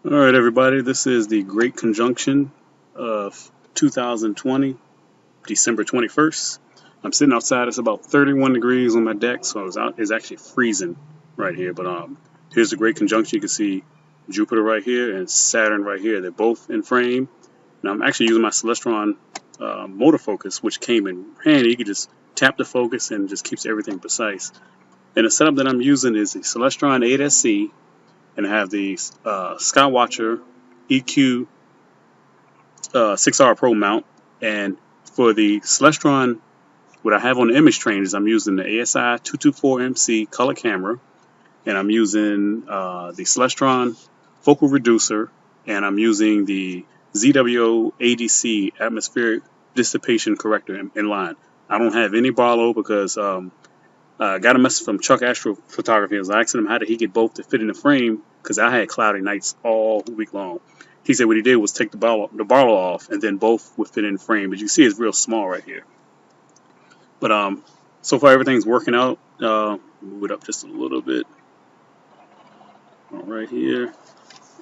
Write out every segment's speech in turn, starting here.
All right, everybody, this is the Great Conjunction of 2020, December 21st. I'm sitting outside. It's about 31 degrees on my deck, so it's actually freezing right here. But here's the Great Conjunction. You can see Jupiter right here and Saturn right here. They're both in frame. Now I'm actually using my Celestron motor focus, which came in handy. You can just tap the focus and just keeps everything precise. And the setup that I'm using is the Celestron ASI, and I have the Skywatcher EQ6 R Pro mount. And for the Celestron, what I have on the image train is I'm using the ASI224MC color camera, and I'm using the Celestron focal reducer, and I'm using the ZWO ADC atmospheric dissipation corrector in line. I don't have any Barlow because I got a message from Chuck Astro Photography. I was asking him how did he get both to fit in the frame because I had cloudy nights all week long. He said what he did was take the Barlow off and then both would fit in the frame. But you see it's real small right here. But so far everything's working out. Move it up just a little bit. All right here.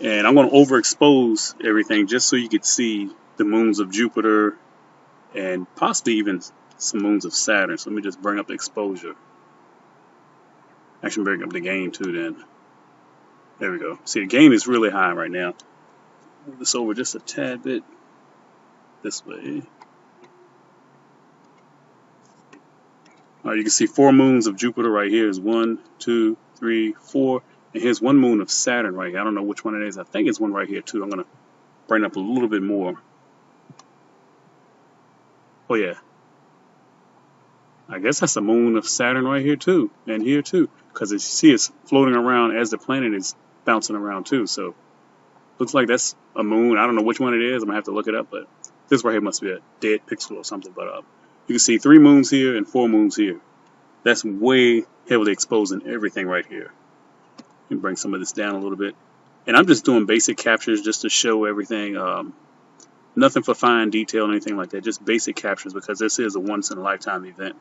And I'm going to overexpose everything just so you could see the moons of Jupiter and possibly even some moons of Saturn. So let me just bring up the exposure. Actually bring up the gain too then. There we go. See, the gain is really high right now. Move this over just a tad bit this way. All right, you can see 4 moons of Jupiter right here. Is 1, 2, 3, 4. And here's 1 moon of Saturn right here. I don't know which one it is. I think it's one right here too. I'm going to bring up a little bit more. Oh yeah. I guess that's a moon of Saturn right here too. And here too. Because you see it's floating around as the planet is bouncing around too. So looks like that's a moon. I don't know which one it is. I'm going to have to look it up. But this right here must be a dead pixel or something. But you can see 3 moons here and 4 moons here. That's way heavily exposing everything right here. Let me bring some of this down a little bit. And I'm just doing basic captures just to show everything. Nothing for fine detail or anything like that. Just basic captures because this is a once in a lifetime event.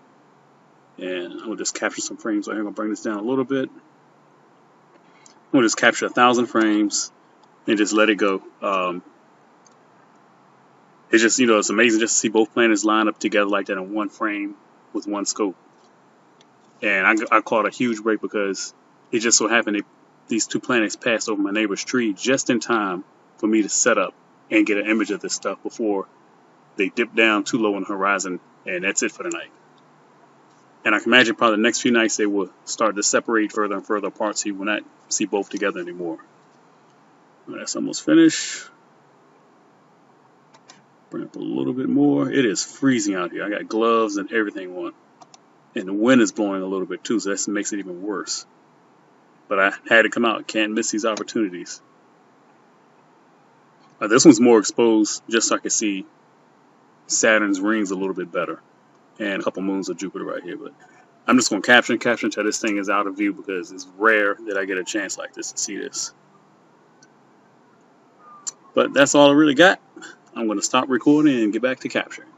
And I'm going to just capture some frames right here. I'm going to bring this down a little bit. I'm going to just capture 1,000 frames and just let it go. It's just, it's amazing just to see both planets line up together like that in one frame with one scope. And I caught a huge break because it just so happened these 2 planets passed over my neighbor's tree just in time for me to set up and get an image of this stuff before they dip down too low on the horizon, and that's it for the night. And I can imagine probably the next few nights they will start to separate further and further apart so you will not see both together anymore. That's almost finished. Bring up a little bit more. It is freezing out here. I got gloves and everything on. And the wind is blowing a little bit too, so that makes it even worse. But I had to come out. Can't miss these opportunities. This one's more exposed just so I can see Saturn's rings a little bit better. And a couple moons of Jupiter right here. But I'm just going to capture until this thing is out of view because it's rare that I get a chance like this to see this. But that's all I really got. I'm going to stop recording and get back to capturing.